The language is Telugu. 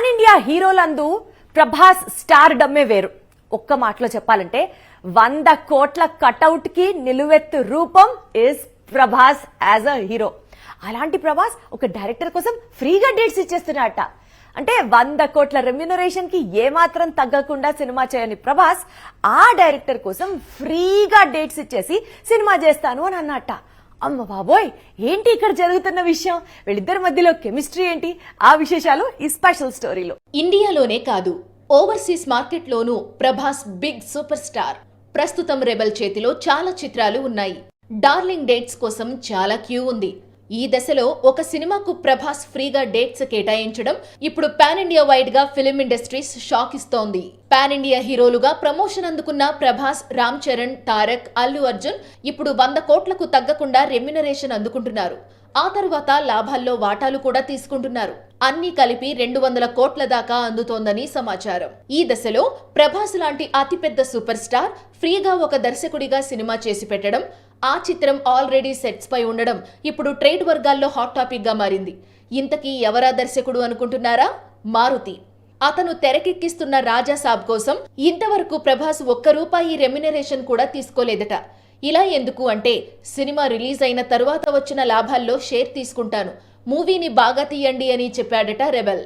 ఇండియా హీరోలందు ప్రభాస్ స్టార్ డమ్మే వేరు. ఒక్క మాటలో చెప్పాలంటే 100 కోట్ల కటౌట్ కి నిలువెత్తు రూపం is Prabhas as a hero. అలాంటి ప్రభాస్ ఒక డైరెక్టర్ కోసం ఫ్రీగా డేట్స్ ఇచ్చేస్తున్నారట. అంటే 100 కోట్ల రెమ్యూనరేషన్ కి ఏమాత్రం తగ్గకుండా సినిమా చేయని ప్రభాస్ ఆ డైరెక్టర్ కోసం ఫ్రీగా డేట్స్ ఇచ్చేసి సినిమా చేస్తాను అని అన్నట్ట. అమ్మ బాబోయ్, ఏంటి ఇక్కడ జరుగుతున్న విషయం? వీళ్ళిద్దరి మధ్యలో కెమిస్ట్రీ ఏంటి? ఆ విశేషాలు ఈ స్పెషల్ స్టోరీలో. ఇండియాలోనే కాదు, ఓవర్సీస్ మార్కెట్లోనూ ప్రభాస్ బిగ్ సూపర్ స్టార్. ప్రస్తుతం రెబల్ చేతిలో చాలా చిత్రాలు ఉన్నాయి. డార్లింగ్ డేట్స్ కోసం చాలా క్యూ ఉంది. ఈ దశలో ఒక సినిమాకు ప్రభాస్ ఫ్రీగా డేట్స్ కేటాయించడం ఇప్పుడు పాన్ ఇండియా వైడ్ గా ఫిలిం ఇండస్ట్రీస్ షాక్ ఇస్తోంది. పాన్ ఇండియా హీరోలుగా ప్రమోషన్ అందుకున్న ప్రభాస్, రామ్ చరణ్, తారక్, అల్లు అర్జున్ ఇప్పుడు 100 కోట్లకు తగ్గకుండా రెమ్యునరేషన్ అందుకుంటున్నారు. ఆ తరువాత లాభాల్లో వాటాలు కూడా తీసుకుంటున్నారు. అన్ని కలిపి 200 కోట్ల దాకా అందుతోందని సమాచారం. ఈ దశలో ప్రభాస్ లాంటి అతిపెద్ద సూపర్ స్టార్ ఫ్రీగా ఒక దర్శకుడిగా సినిమా చేసి పెట్టడం, ఆ చిత్రం ఆల్రెడీ సెట్స్ పై ఉండడం ఇప్పుడు ట్రేడ్ వర్గాల్లో హాట్ టాపిక్ గా మారింది. ఇంతకీ ఎవరా దర్శకుడు అనుకుంటున్నారా? మారుతి. అతను తెరకెక్కిస్తున్న రాజా సాబ్ కోసం ఇంతవరకు ప్రభాస్ ₹1 రెమ్యునరేషన్ కూడా తీసుకోలేదట. ఇలా ఎందుకు అంటే, సినిమా రిలీజ్ అయిన తరువాత వచ్చిన లాభాల్లో షేర్ తీసుకుంటాను, మూవీని బాగా తీయండి అని చెప్పాడట రెబెల్.